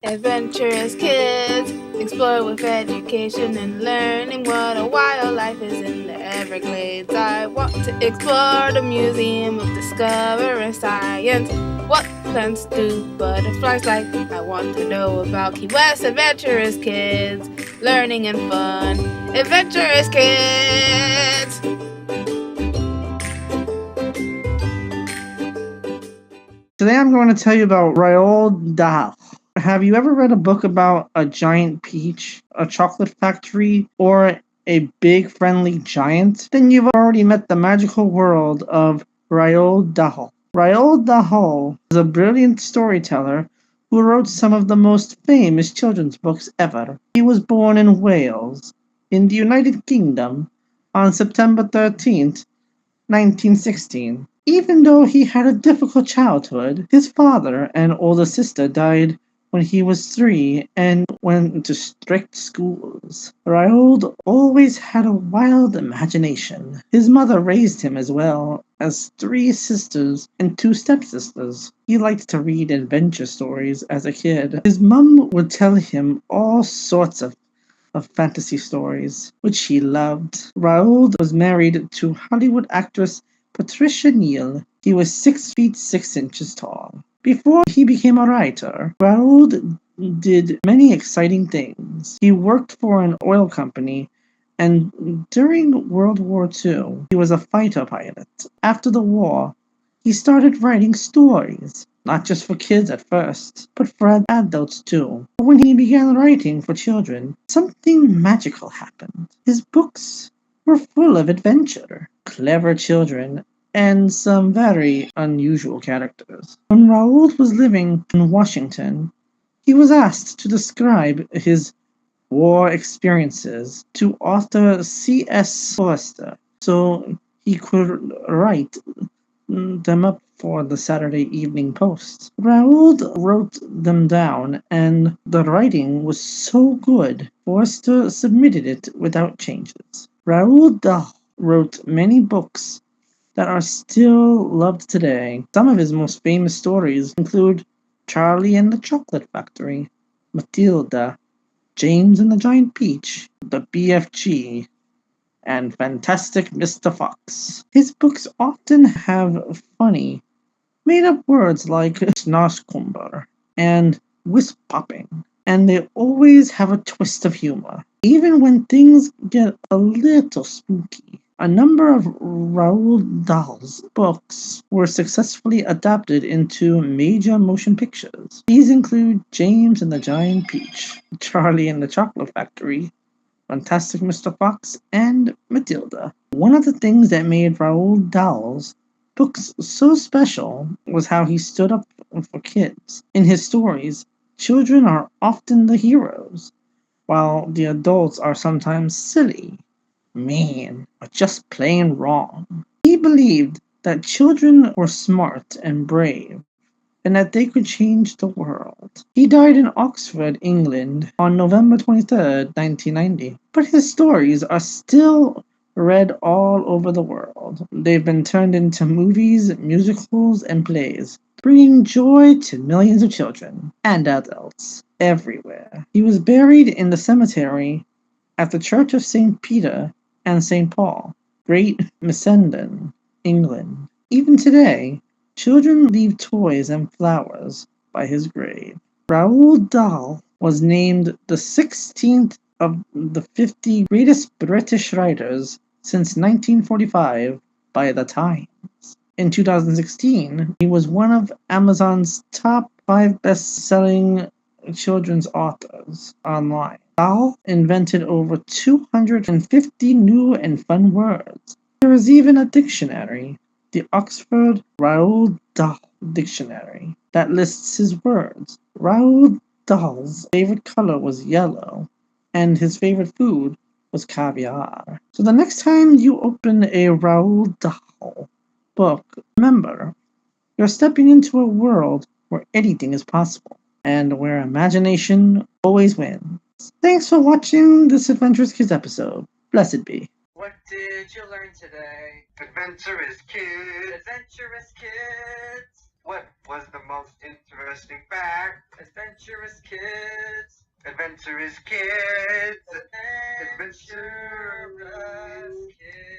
Adventurous kids, explore with education and learning what a wild life is in the Everglades. I want to explore the Museum of Discovering Science. What plants do butterflies like? I want to know about Key West Adventurous Kids, learning and fun. Adventurous Kids! Today I'm going to tell you about Roald Dahl. Have you ever read a book about a giant peach, a chocolate factory, or a big friendly giant? Then you've already met the magical world of Roald Dahl. Roald Dahl is a brilliant storyteller who wrote some of the most famous children's books ever. He was born in Wales, in the United Kingdom, on September 13th, 1916. Even though he had a difficult childhood, his father and older sister died when he was 3 and went to strict schools. Raoul always had a wild imagination. His mother raised him as well as 3 sisters and 2 stepsisters. He liked to read adventure stories as a kid. His mum would tell him all sorts of fantasy stories, which he loved. Raoul was married to Hollywood actress Patricia Neal. He was 6 feet 6 inches tall. Before he became a writer, Raoul did many exciting things. He worked for an oil company, and during World War II, he was a fighter pilot. After the war, he started writing stories, not just for kids at first, but for adults too. When he began writing for children, something magical happened. His books were full of adventure, clever children, and some very unusual characters. When Raoul was living in Washington, he was asked to describe his war experiences to author C.S. Forster so he could write them up for the Saturday Evening Post. Raoul wrote them down, and the writing was so good, Forster submitted it without changes. Roald Dahl wrote many books that are still loved today. Some of his most famous stories include Charlie and the Chocolate Factory, Matilda, James and the Giant Peach, The BFG, and Fantastic Mr. Fox. His books often have funny, made-up words like snarschkumber and wisp popping, and they always have a twist of humor, even when things get a little spooky. A number of Roald Dahl's books were successfully adapted into major motion pictures. These include James and the Giant Peach, Charlie and the Chocolate Factory, Fantastic Mr. Fox, and Matilda. One of the things that made Roald Dahl's books so special was how he stood up for kids. In his stories, children are often the heroes, while the adults are sometimes silly, mean, or just plain wrong. He believed that children were smart and brave, and that they could change the world. He died in Oxford, England on November 23rd, 1990, but his stories are still read all over the world. They've been turned into movies, musicals, and plays, bringing joy to millions of children and adults everywhere. He was buried in the cemetery at the Church of St. Peter and St. Paul, Great Missenden, England. Even today, children leave toys and flowers by his grave. Roald Dahl was named the 16th of the 50 greatest British writers since 1945 by The Times. In 2016, he was one of Amazon's top 5 best-selling children's authors online. Dahl invented over 250 new and fun words. There is even a dictionary, the Oxford Roald Dahl Dictionary, that lists his words. Roald Dahl's favorite color was yellow, and his favorite food was caviar. So the next time you open a Roald Dahl book, remember, you're stepping into a world where anything is possible, and where imagination always wins. Thanks for watching this Adventurous Kids episode. Blessed be. What did you learn today? Adventurous Kids! Adventurous Kids! What was the most interesting fact? Adventurous Kids. Adventurous Kids. Adventurous Kids.